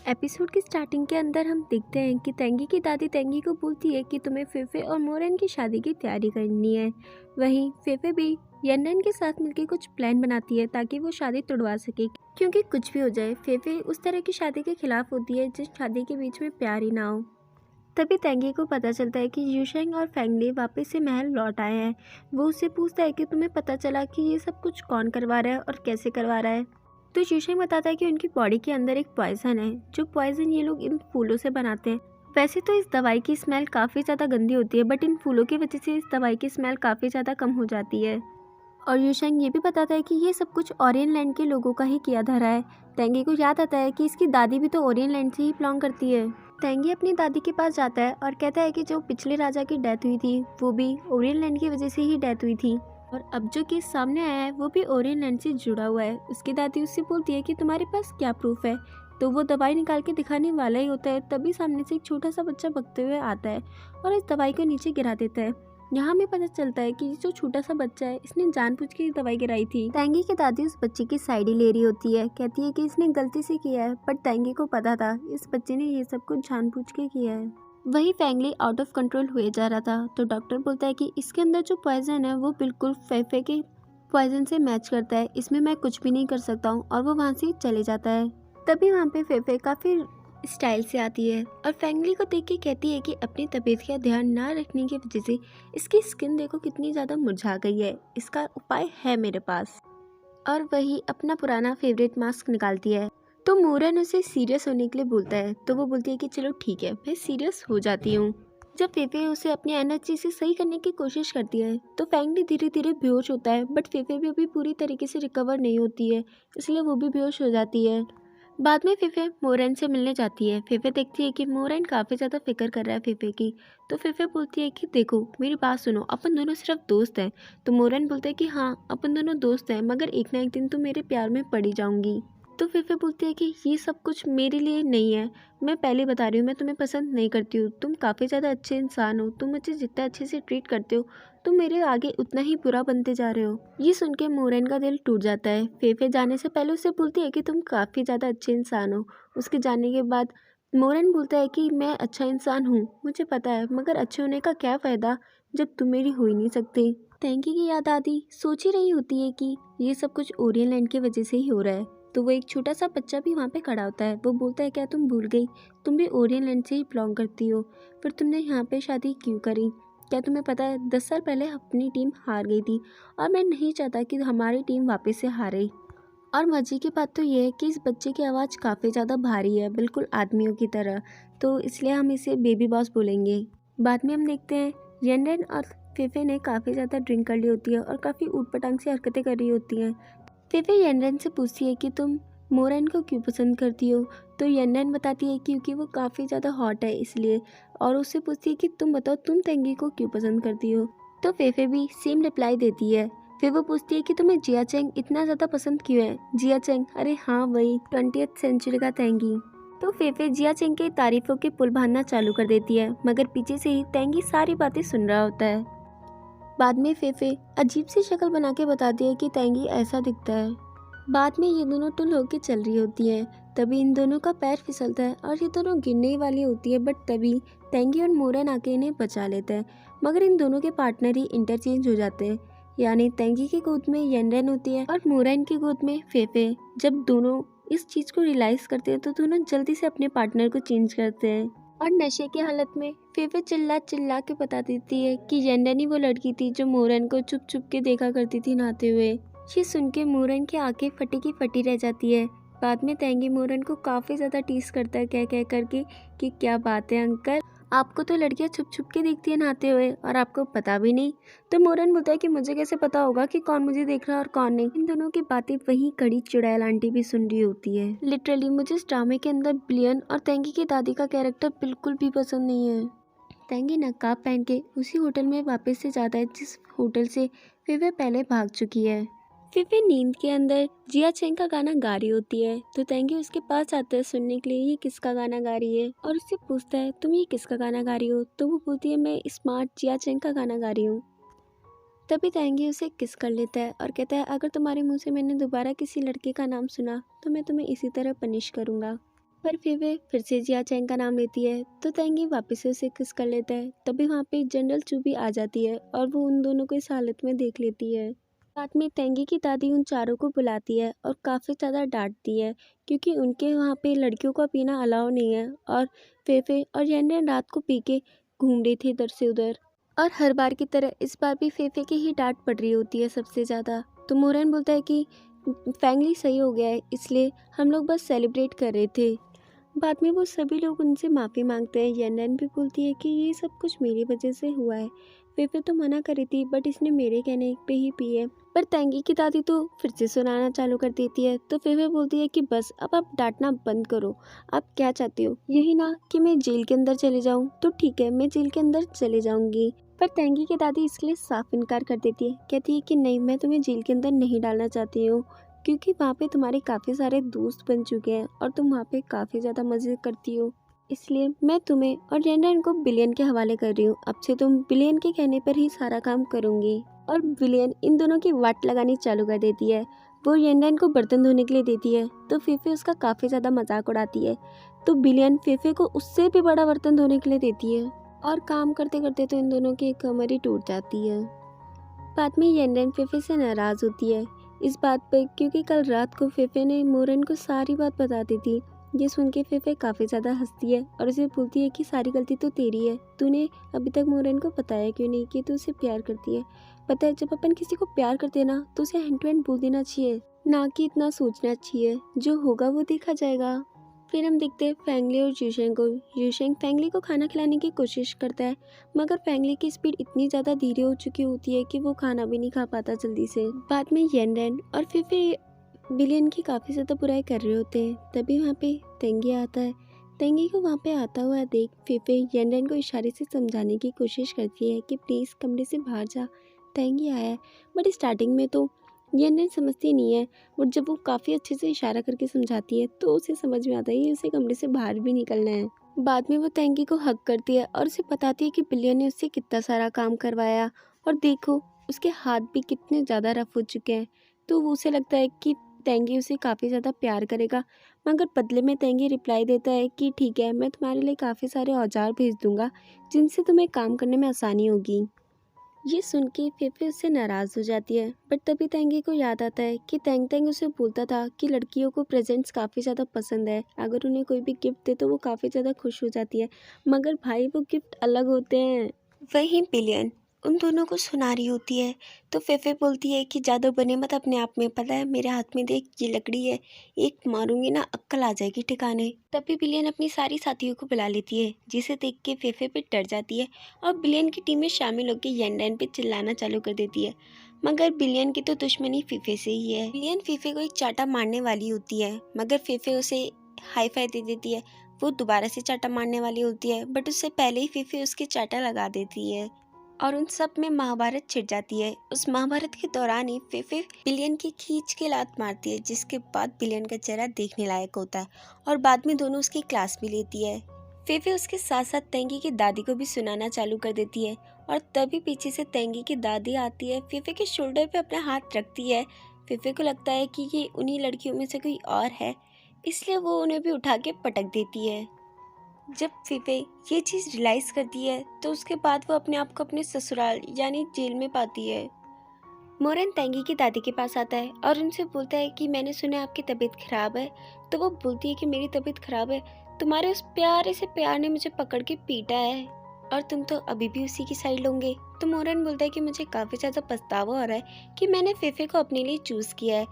Episode की starting के अंदर हम देखते हैं कि तेंगी की दादी तेंगी को बोलती है कि तुम्हें फेफे और मोरन की शादी की तैयारी करनी है। वहीं फेफे भी यंडन के साथ मिलकर कुछ प्लान बनाती है ताकि वो शादी तुड़वा सके, क्योंकि कुछ भी हो जाए फेफे उस तरह की शादी के खिलाफ होती है जिस शादी के बीच में प्यार ही ना हो। तभी तेंगी को पता चलता है कि यूशेंग और फेंगली वापस से महल लौट आए हैं। वो उससे पूछता है कि तुम्हें पता चला कि ये सब कुछ कौन करवा रहा है और कैसे करवा रहा है। तो यूशेंग बताता है कि उनकी बॉडी के अंदर एक पॉइजन है, जो पॉइजन ये लोग इन फूलों से बनाते हैं। वैसे तो इस दवाई की स्मेल काफ़ी ज़्यादा गंदी होती है, बट इन फूलों की वजह से इस दवाई की स्मेल काफ़ी ज़्यादा कम हो जाती है। और यूशेंग ये भी बताता है कि ये सब कुछ ओरियन लैंड के लोगों का ही किया धरा है। तेंगी को याद आता है कि इसकी दादी भी तो ओरियन लैंड से ही बिलोंग करती है। तेंगी अपनी दादी के पास जाता है और कहता है कि जो पिछले राजा की डेथ हुई थी वो भी ओरियन लैंड की वजह से ही डेथ हुई थी, और अब जो केस सामने आया है वो भी ओरियन लैंड से जुड़ा हुआ है। उसकी दादी उससे बोलती है कि तुम्हारे पास क्या प्रूफ है। तो वो दवाई निकाल के दिखाने वाला ही होता है, तभी सामने से एक छोटा सा बच्चा भगते हुए आता है और इस दवाई को नीचे गिरा देता है। यहाँ हमें पता चलता है कि जो छोटा सा बच्चा है इसने जानबूझ के दवाई गिराई थी। तेंगी की दादी उस बच्चे की साइड ही ले रही होती है, कहती है कि इसने गलती से किया है, बट तेंगी को पता था इस बच्चे ने ये सब कुछ जानबूझ के किया है। वही फेंगली आउट ऑफ कंट्रोल हुए जा रहा था, तो डॉक्टर बोलता है कि इसके अंदर जो पॉइजन है वो बिल्कुल फेफे के पॉइजन से मैच करता है, इसमें मैं कुछ भी नहीं कर सकता हूँ, और वो वहाँ से चले जाता है। तभी वहाँ पे फेफे काफ़ी स्टाइल से आती है और फेंगली को देख के कहती है कि अपनी तबीयत का ध्यान ना रखने की वजह से इसकी स्किन देखो कितनी ज़्यादा मुरझा गई है, इसका उपाय है मेरे पास। और वही अपना पुराना फेवरेट मास्क निकालती है। तो मोरन उसे सीरियस होने के लिए बोलता है, तो वो बोलती है कि चलो ठीक है, मैं सीरियस हो जाती हूँ। जब फेफे उसे अपनी एनर्जी से सही करने की कोशिश करती है तो फेंगली धीरे धीरे बेहोश होता है, बट फेफे भी अभी पूरी तरीके से रिकवर नहीं होती है, इसलिए वो भी बेहोश हो जाती है। बाद में फेफे मोरन से मिलने जाती है। फेफे देखती है कि मोरन काफ़ी ज़्यादा फिक्र कर रहा है फेफे की। तो फेफे बोलती है कि देखो मेरी बात सुनो, अपन दोनों सिर्फ दोस्त हैं। तो मोरन बोलता है कि हाँ अपन दोनों दोस्त हैं, मगर एक ना एक दिन तो मेरे प्यार में पड़ी जाऊंगी। तो फेफे बोलती है कि ये सब कुछ मेरे लिए नहीं है, मैं पहले बता रही हूँ, मैं तुम्हें पसंद नहीं करती हूँ। तुम काफ़ी ज़्यादा अच्छे इंसान हो, तुम मुझे जितना अच्छे से ट्रीट करते हो तुम मेरे आगे उतना ही बुरा बनते जा रहे हो। ये सुन के मोरन का दिल टूट जाता है। फेफे जाने से पहले उससे बोलती है कि तुम काफ़ी ज़्यादा अच्छे इंसान हो। उसके जाने के बाद मोरन बोलता है कि मैं अच्छा इंसान हूँ, मुझे पता है, मगर अच्छे होने का क्या फ़ायदा जब तुम मेरी हो ही नहीं सकती। तेंगी की याद आती सोच ही रही होती है कि ये सब कुछ ओरियन लैंड की वजह से ही हो रहा है। तो वो एक छोटा सा बच्चा भी वहाँ पे खड़ा होता है। वो बोलता है क्या तुम भूल गई, तुम भी ओरियन लैंड से ही बिलोंग करती हो, फिर तुमने यहाँ पे शादी क्यों करी। क्या तुम्हें पता है 10 साल पहले अपनी टीम हार गई थी और मैं नहीं चाहता कि हमारी टीम वापस से हारे। और मजे की बात तो ये है कि इस बच्चे की आवाज़ काफ़ी ज़्यादा भारी है, बिल्कुल आदमियों की तरह, तो इसलिए हम इसे बेबी बॉस बोलेंगे। बाद में हम देखते हैं यंडन और फेफे ने काफ़ी ज़्यादा ड्रिंक कर ली होती है और काफ़ी ऊटपटांग सी हरकतें कर रही होती हैं। फेफे यंडन से पूछती है कि तुम मोरन को क्यों पसंद करती हो। तो यंडन बताती है क्योंकि वो काफ़ी ज़्यादा हॉट है इसलिए, और उससे पूछती है कि तुम बताओ तुम तेंगी को क्यों पसंद करती हो। तो फेफे भी सेम रिप्लाई देती है। फिर वो पूछती है कि तुम्हें जिया चेंग इतना ज़्यादा पसंद क्यों है। जिया चेंग, अरे हाँ वही 20th सेंचुरी का तेंगी। तो फेफे जिया चेंग के तारीफों के पुल बांधना चालू कर देती है, मगर पीछे से ही तेंगी सारी बातें सुन रहा होता है। बाद में फेफे अजीब सी शक्ल बना के बताती है कि तेंगी ऐसा दिखता है। बाद में ये दोनों टुल होके चल रही होती हैं। तभी इन दोनों का पैर फिसलता है और ये दोनों गिरने ही वाली होती है, बट तभी तेंगी और मोरन आके इन्हें बचा लेता है। मगर इन दोनों के पार्टनर ही इंटरचेंज हो जाते हैं, यानी तेंगी की गोद में यंडन होती है और मोरन की गोद में फेफे। जब दोनों इस चीज़ को रियलाइज़ करते हैं तो दोनों जल्दी से अपने पार्टनर को चेंज करते हैं। और नशे की हालत में फेफे चिल्ला चिल्ला के बता देती है कि यंडन ही वो लड़की थी जो मोरन को चुप चुप के देखा करती थी नहाते हुए। ये सुन के मोरन की आंखें फटी की फटी रह जाती है। बाद में तेंगी मोरन को काफ़ी ज़्यादा टीस करता है कह करके कि क्या बात है अंकल, आपको तो लड़कियां छुप छुप के देखती है नहाते हुए और आपको पता भी नहीं। तो मोरन बोलता है कि मुझे कैसे पता होगा कि कौन मुझे देख रहा है और कौन नहीं। इन दोनों की बातें वहीं कड़ी चुड़ैल आंटी भी सुन रही होती है। लिटरली मुझे इस ड्रामे के अंदर बिलियन और तेंगी की दादी का कैरेक्टर बिल्कुल भी पसंद नहीं है। तेंगी नकाब पहन के उसी होटल में वापस से जाता है जिस होटल से फेफे पहले भाग चुकी है। फेफे नींद के अंदर जिया चेंग का गाना गा रही होती है, तो तेंगी उसके पास आता है सुनने के लिए ये किसका गाना गा रही है, और उससे पूछता है तुम ये किसका गाना गा रही हो। तो वो बोलती है मैं स्मार्ट जिया चेंग का गाना गा रही हूँ। तभी तेंगी उसे किस कर लेता है और कहता है अगर तुम्हारे मुंह से मैंने दोबारा किसी लड़के का नाम सुना तो मैं तुम्हें इसी तरह पनिश करूँगा। पर फेफे फिर से जिया चैंग का नाम लेती है तो तेंगी वापस से उसे किस कर लेता है। तभी वहाँ पे जनरल चू भी आ जाती है और वो उन दोनों को इस हालत में देख लेती है। साथ में तेंगी की दादी उन चारों को बुलाती है और काफ़ी ज़्यादा डांटती है क्योंकि उनके वहाँ पे लड़कियों का पीना अलाउ नहीं है और फेफे और येनरेन रात को पी के घूम रही थी इधर से उधर। और हर बार की तरह इस बार भी फेफे की ही डांट पड़ रही होती है सबसे ज़्यादा। तो मोरन बोलता है कि फैमिली सही हो गया है, इसलिए हम लोग बस सेलिब्रेट कर रहे थे। बाद में वो सभी लोग उनसे माफ़ी मांगते हैं। यन्नन भी बोलती है कि ये सब कुछ मेरी वजह से हुआ है, फेफे तो मना करी थी बट इसने मेरे कहने पे ही पी है। पर तेंगी की दादी तो फिर से सुनाना चालू कर देती है। तो फेफे बोलती है कि बस अब आप डांटना बंद करो, आप क्या चाहती हो, यही ना कि मैं जेल के अंदर चले जाऊँ? तो ठीक है, मैं जेल के अंदर चले जाऊँगी। पर तेंगी की दादी इसके लिए साफ इनकार कर देती है। कहती है कि नहीं, मैं तुम्हें जेल के अंदर नहीं डालना चाहती हूँ क्योंकि वहाँ पे तुम्हारे काफ़ी सारे दोस्त बन चुके हैं और तुम वहाँ पे काफ़ी ज़्यादा मज़े करती हो, इसलिए मैं तुम्हें और येनरेन को बिलियन के हवाले कर रही हूँ। अब से तुम बिलियन के कहने पर ही सारा काम करूँगी। और बिलियन इन दोनों की वाट लगानी चालू कर देती है। वो येनरेन को बर्तन धोने के लिए देती है तो फेफे उसका काफ़ी ज़्यादा मजाक उड़ाती है। तो बिलियन फेफे को उससे भी बड़ा बर्तन धोने के लिए देती है और काम करते करते तो इन दोनों की कमर ही टूट जाती है। बाद में येनरेन फेफे से नाराज़ होती है इस बात पर क्योंकि कल रात को फेफे ने मोरन को सारी बात बता दी थी। ये सुन के फेफे काफ़ी ज़्यादा हंसती है और उसे बोलती है कि सारी गलती तो तेरी है, तूने अभी तक मोरन को बताया क्यों नहीं कि तू उसे प्यार करती है। पता है, जब अपन किसी को प्यार करते हैं ना तो उसे हैंड टू हैंड बोल देना चाहिए, ना कि इतना सोचना चाहिए। जो होगा वो देखा जाएगा। फिर हम देखते हैं फेंगली और यूशेंग को। यूशेंग फेंगली को खाना खिलाने की कोशिश करता है मगर फेंगली की स्पीड इतनी ज़्यादा धीरे हो चुकी होती है कि वो खाना भी नहीं खा पाता जल्दी से। बाद में येनरेन और फिफे बिलियन की काफ़ी ज़्यादा बुराई कर रहे होते हैं। तभी वहाँ पे तेंगी आता है। तेंगी को वहाँ पे आता हुआ देख फिफे येनरेन को इशारे से समझाने की कोशिश करती है कि प्लीज़ कमरे से बाहर जा, तेंगी आया है। बट स्टार्टिंग में तो येनरेन समझती नहीं है और जब वो काफ़ी अच्छे से इशारा करके समझाती है तो उसे समझ में आता है कि उसे कमरे से बाहर भी निकलना है। बाद में वो तेंगी को हक करती है और उसे बताती है कि बिलियन ने उससे कितना सारा काम करवाया और देखो उसके हाथ भी कितने ज़्यादा रफ हो चुके हैं। तो वो उसे लगता है कि तेंगी उसे काफ़ी ज़्यादा प्यार करेगा मगर बदले में तेंगी रिप्लाई देता है कि ठीक है, मैं तुम्हारे लिए काफ़ी सारे औजार भेज दूंगा जिनसे तुम्हें काम करने में आसानी होगी। ये सुन के फेफे उससे नाराज़ हो जाती है। बट तभी तेंगी को याद आता है कि तेंग तेंग उसे बोलता था कि लड़कियों को प्रेजेंट्स काफ़ी ज़्यादा पसंद है, अगर उन्हें कोई भी गिफ्ट दे तो वो काफ़ी ज़्यादा खुश हो जाती है। मगर भाई वो गिफ्ट अलग होते हैं। वहीं बिलियन उन दोनों को सुना रही होती है तो फेफे बोलती है कि ज़्यादा बने मत अपने आप में, पता है मेरे हाथ में देख ये लकड़ी है, एक मारूंगी ना अक्कल आ जाएगी ठिकाने। तभी बिलियन अपनी सारी साथियों को बुला लेती है जिसे देख के फेफे पे डर जाती है और बिलियन की टीम में शामिल होकर येनरेन पे चिल्लाना चालू कर देती है। मगर बिलियन की तो दुश्मनी फीफे से ही है। बिलियन फीफे को एक चाटा मारने वाली होती है मगर फीफे उसे हाई फाई दे देती है। वो दोबारा से चाटा मारने वाली होती है बट उससे पहले ही फीफे उसके चाटा लगा देती है और उन सब में महाभारत छिड़ जाती है। उस महाभारत के दौरान ही फीफे बिलियन की खींच के लात मारती है जिसके बाद बिलियन का चेहरा देखने लायक होता है और बाद में दोनों उसकी क्लास भी लेती है। फीफे उसके साथ साथ तेंगी की दादी को भी सुनाना चालू कर देती है और तभी पीछे से तेंगी की दादी आती है, फीफे के शोल्डर पे अपना हाथ रखती है। फीफे को लगता है कि ये उन्हीं लड़कियों में से कोई और है, इसलिए वो उन्हें भी उठा के पटक देती है। जब फीफे ये चीज़ रियलाइज़ करती है तो उसके बाद वो अपने आप को अपने ससुराल यानी जेल में पाती है। मोरन तेंगी की दादी के पास आता है और उनसे बोलता है कि मैंने सुना आपकी तबीयत खराब है। तो वो बोलती है कि मेरी तबीयत खराब है, तुम्हारे उस प्यारे से प्यार ने मुझे पकड़ के पीटा है और तुम तो अभी भी उसी की साइड लोगे। तो मोरन बोलता है कि मुझे काफ़ी ज़्यादा पछतावा हो रहा है कि मैंने फेफे को अपने लिए चूज़ किया है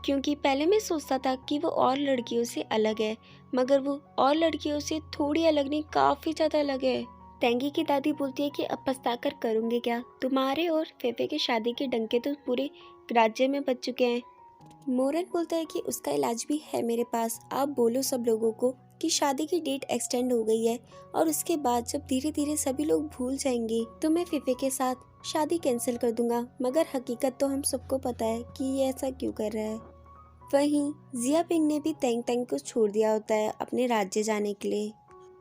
क्योंकि पहले मैं सोचता था कि वो और लड़कियों से अलग है मगर वो और लड़कियों से थोड़ी अलग नहीं, काफ़ी ज़्यादा अलग है। तेंगी की दादी बोलती है कि अब पछता कर करूँगे क्या, तुम्हारे और फेफे की शादी के डंके तो पूरे राज्य में बज चुके हैं। मोरन बोलता है कि उसका इलाज भी है मेरे पास, आप बोलो सब लोगों को कि शादी की डेट एक्सटेंड हो गई है और उसके बाद जब धीरे धीरे सभी लोग भूल जाएंगे तो मैं फेफे के साथ शादी कैंसिल कर दूंगा। मगर हकीकत तो हम सबको पता है कि ये ऐसा क्यों कर रहा है। वहीं जियापिंग ने भी तेंग तेंग को छोड़ दिया होता है अपने राज्य जाने के लिए।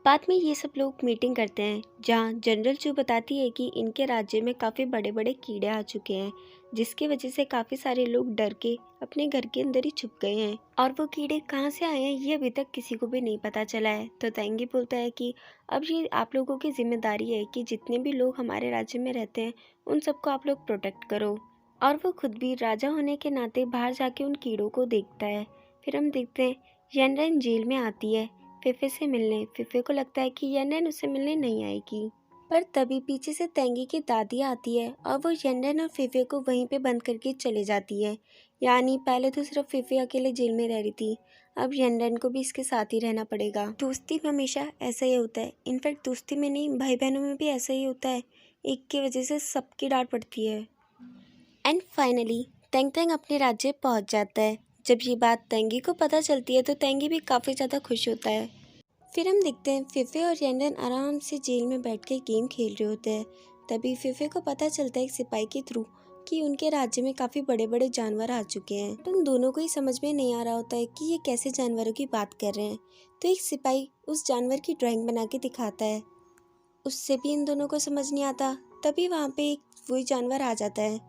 बाद में ये सब लोग मीटिंग करते हैं जहाँ जनरल चू बताती है कि इनके राज्य में काफ़ी बड़े बड़े कीड़े आ चुके हैं जिसकी वजह से काफ़ी सारे लोग डर के अपने घर के अंदर ही छुप गए हैं और वो कीड़े कहाँ से आए हैं ये अभी तक किसी को भी नहीं पता चला है। तो तेंगी बोलता है कि अब ये आप लोगों की जिम्मेदारी है कि जितने भी लोग हमारे राज्य में रहते हैं उन सबको आप लोग प्रोटेक्ट करो। और वो खुद भी राजा होने के नाते बाहर जाके उन कीड़ों को देखता है। फिर हम देखते हैं यनरन जेल में आती है फिफे से मिलने। फिफे को लगता है कि यनरन उससे मिलने नहीं आएगी, पर तभी पीछे से तेंगी की दादी आती है और वो यनरन और फिफे को वहीं पे बंद करके चले जाती है। यानी पहले तो सिर्फ फिफे अकेले जेल में रह रही थी, अब यनरन को भी इसके साथ ही रहना पड़ेगा। दोस्ती में हमेशा ऐसा ही होता है, इनफैक्ट दोस्ती में नहीं भाई बहनों में भी ऐसा ही होता है, एक की वजह से सबकी डांट पड़ती है। एंड फाइनली तेंग तेंग अपने राज्य पहुंच जाता है। जब ये बात तेंगी को पता चलती है तो तेंगी भी काफ़ी ज़्यादा खुश होता है। फिर हम देखते हैं फिफे और यनरन आराम से जेल में बैठ के गेम खेल रहे होते हैं। तभी फिफे को पता चलता है एक सिपाही के थ्रू कि उनके राज्य में काफ़ी बड़े बड़े जानवर आ चुके हैं। तो उन दोनों को ही समझ में नहीं आ रहा होता है कि ये कैसे जानवरों की बात कर रहे हैं। तो एक सिपाही उस जानवर की ड्राइंग बना के दिखाता है, उससे भी इन दोनों को समझ नहीं आता। तभी वहाँ पे एक वही जानवर आ जाता है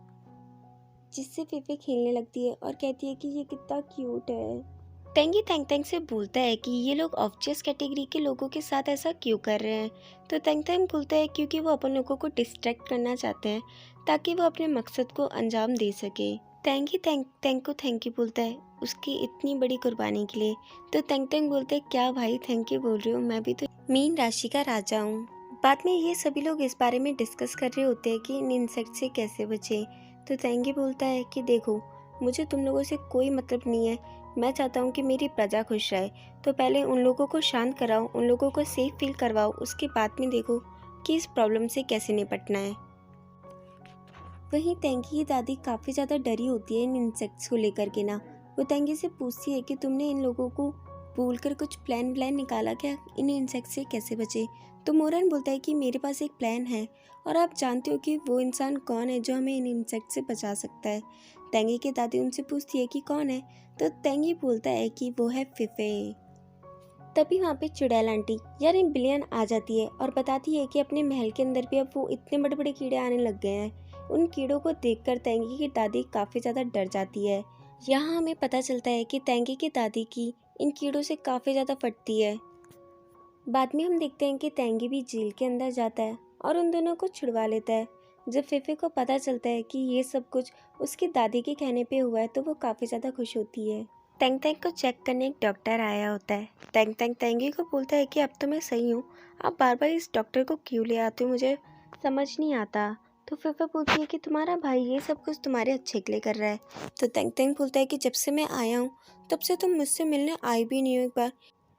जिससे फिफे खेलने लगती है और कहती है कि ये कितना क्यूट है। तेंगी तेंग तेंग से बोलता है कि ये लोग ऑब्वियस कैटेगरी के लोगों के साथ ऐसा क्यों कर रहे हैं। तो तेंग तेंग बोलता है क्योंकि वो अपन लोगों को डिस्ट्रैक्ट करना चाहते हैं ताकि वो अपने मकसद को अंजाम दे सके। तेंगी तेंग तेंग को थैंक यू बोलता है उसकी इतनी बड़ी कुर्बानी के लिए। तो तेंग तेंग बोलते हैं क्या भाई थैंक यू बोल रही हूँ, मैं भी तो मीन राशि का राजा हूँ। बाद में ये सभी लोग इस बारे में डिस्कस कर रहे होते हैं कि इन इंसेक्ट से कैसे बचे। तो तेंगी बोलता है कि देखो मुझे तुम लोगों से कोई मतलब नहीं है, मैं चाहता हूँ कि मेरी प्रजा खुश रहे। तो पहले उन लोगों को शांत कराओ, उन लोगों को सेफ फील करवाओ, उसके बाद में देखो कि इस प्रॉब्लम से कैसे निपटना है। वहीं तेंगी की दादी काफ़ी ज़्यादा डरी होती है इन इंसेक्ट्स को लेकर के ना। वो तेंगी से पूछती है कि तुमने इन लोगों को बोलकर कुछ प्लान व्लान निकाला क्या, इन इंसेक्ट से कैसे बचे। तो मोरन बोलता है कि मेरे पास एक प्लान है और आप जानते हो कि वो इंसान कौन है जो हमें इन इंसेक्ट से बचा सकता है। तेंगी की दादी उनसे पूछती है कि कौन है। तो तेंगी बोलता है कि वो है फिफे। तभी वहाँ पे चुड़ैल आंटी यानी बिलियन आ जाती है और बताती है कि अपने महल के अंदर भी अब वो इतने बड़े बड़े कीड़े आने लग गए हैं। उन कीड़ों को देखकर तेंगी की दादी काफ़ी ज़्यादा डर जाती है। यहाँ हमें पता चलता है कि तेंगी की दादी की इन कीड़ों से काफ़ी ज़्यादा फटती है। बाद में हम देखते हैं कि तेंगी भी जेल के अंदर जाता है और उन दोनों को छुड़वा लेता है। जब फिफे को पता चलता है कि ये सब कुछ उसकी दादी के कहने पे हुआ है तो वो काफ़ी ज़्यादा खुश होती है। तेंग तेंग को चेक करने एक डॉक्टर आया होता है। तेंग तेंग तेंगी को बोलता है कि अब तो मैं सही हूँ, आप बार बार इस डॉक्टर को क्यों ले आते हो, मुझे समझ नहीं आता। तो फिफे बोलती है कि तुम्हारा भाई ये सब कुछ तुम्हारे अच्छे के लिए कर रहा है। तो तेंग तेंग बोलता है कि जब से मैं आया हूँ तब से तुम मुझसे मिलने आई भी नहीं हो एक बार,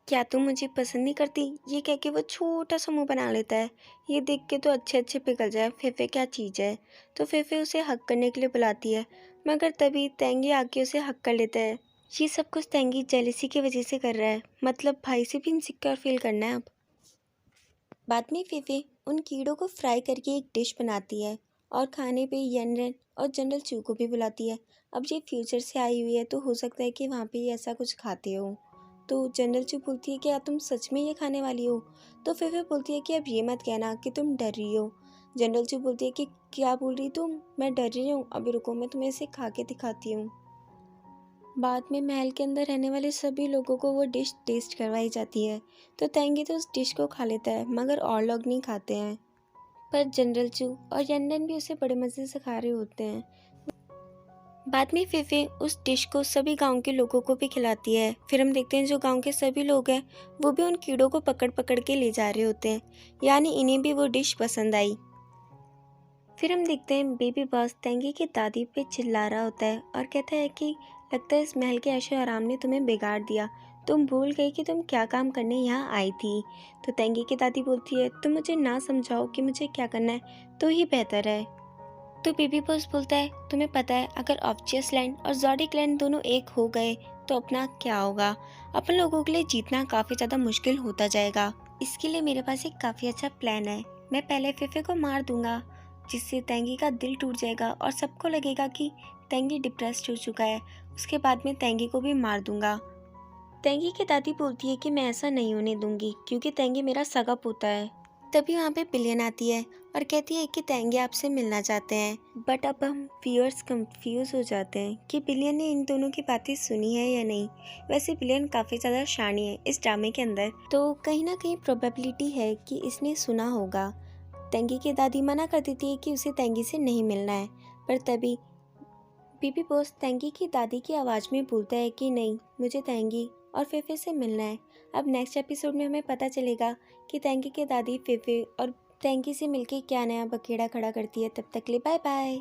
क्या तुम मुझे पसंद नहीं करती। ये कह के वो छोटा सा मुंह बना लेता है, ये देख के तो अच्छे अच्छे पिघल जाए फेफे क्या चीज़ है। तो फेफे उसे हक करने के लिए बुलाती है, मगर तभी तेंगी आके उसे हक कर लेता है। ये सब कुछ तेंगी जेलिसी की वजह से कर रहा है, मतलब भाई से भी इनसिक्योर फील करना है अब। बाद में फेफे उन कीड़ों को फ्राई करके एक डिश बनाती है और खाने पे यनरन और जनरल चू को भी बुलाती है। अब ये फ्यूचर से आई हुई है तो हो सकता है कि वहाँ पे ये ऐसा कुछ खाते हो। तो जनरल चू बोलती है कि क्या तुम सच में ये खाने वाली हो। तो फिर वो बोलती है कि अब ये मत कहना कि तुम डर रही हो। जनरल चू बोलती है कि क्या बोल रही तुम, मैं डर रही हूँ, अभी रुको मैं तुम्हें इसे खा के दिखाती हूँ। बाद में महल के अंदर रहने वाले सभी लोगों को वो डिश टेस्ट करवाई जाती है। तो तेंगी तो उस डिश को खा लेता है मगर और लोग नहीं खाते हैं, पर जनरल चू और यंडन भी उसे बड़े मज़े से खा रहे होते हैं। बाद में फिफे उस डिश को सभी गांव के लोगों को भी खिलाती है। फिर हम देखते हैं जो गांव के सभी लोग हैं वो भी उन कीड़ों को पकड़ पकड़ के ले जा रहे होते हैं, यानी इन्हें भी वो डिश पसंद आई। फिर हम देखते हैं बेबी बॉस तेंगी की दादी पे चिल्ला रहा होता है और कहता है कि लगता है इस महल के ऐशो आराम ने तुम्हें बिगाड़ दिया, तुम भूल गई कि तुम क्या काम करने यहाँ आई थी। तो तेंगी की दादी बोलती है तुम मुझे ना समझाओ कि मुझे क्या करना है तो ही बेहतर है। तो बेबी बॉस बोलता है तुम्हें पता है अगर ऑब्वियस लैंड और ज़ोडिक लैंड दोनों एक हो गए तो अपना क्या होगा, अपन लोगों के लिए जीतना काफ़ी ज़्यादा मुश्किल होता जाएगा। इसके लिए मेरे पास एक काफ़ी अच्छा प्लान है। मैं पहले फिफे को मार दूंगा जिससे तेंगी का दिल टूट जाएगा और सबको लगेगा कि तेंगी डिप्रेस्ड हो चुका है। उसके बाद में तेंगी को भी मार दूंगा। तेंगी की दादी बोलती है कि मैं ऐसा नहीं होने दूंगी क्योंकि तेंगी मेरा सगा पोता है। तभी वहाँ पे बिलियन आती है और कहती है कि तेंगे आपसे मिलना चाहते हैं। बट अब हम व्यूअर्स कंफ्यूज हो जाते हैं कि बिलियन ने इन दोनों की बातें सुनी है या नहीं। वैसे बिलियन काफ़ी ज़्यादा शानी है इस ड्रामे के अंदर, तो कहीं ना कहीं प्रोबेबिलिटी है कि इसने सुना होगा। तेंगी की दादी मना कर देती है कि उसे तेंगी से नहीं मिलना है, पर तभी बीबी बॉस तेंगी की दादी की आवाज़ में बोलता है कि नहीं, मुझे तेंगी और फेफे से मिलना है। अब नेक्स्ट एपिसोड में हमें पता चलेगा कि तेंगी की दादी फेफे और तेंगी से मिलके क्या नया बखेड़ा खड़ा करती है। तब तक के लिए बाय बाय।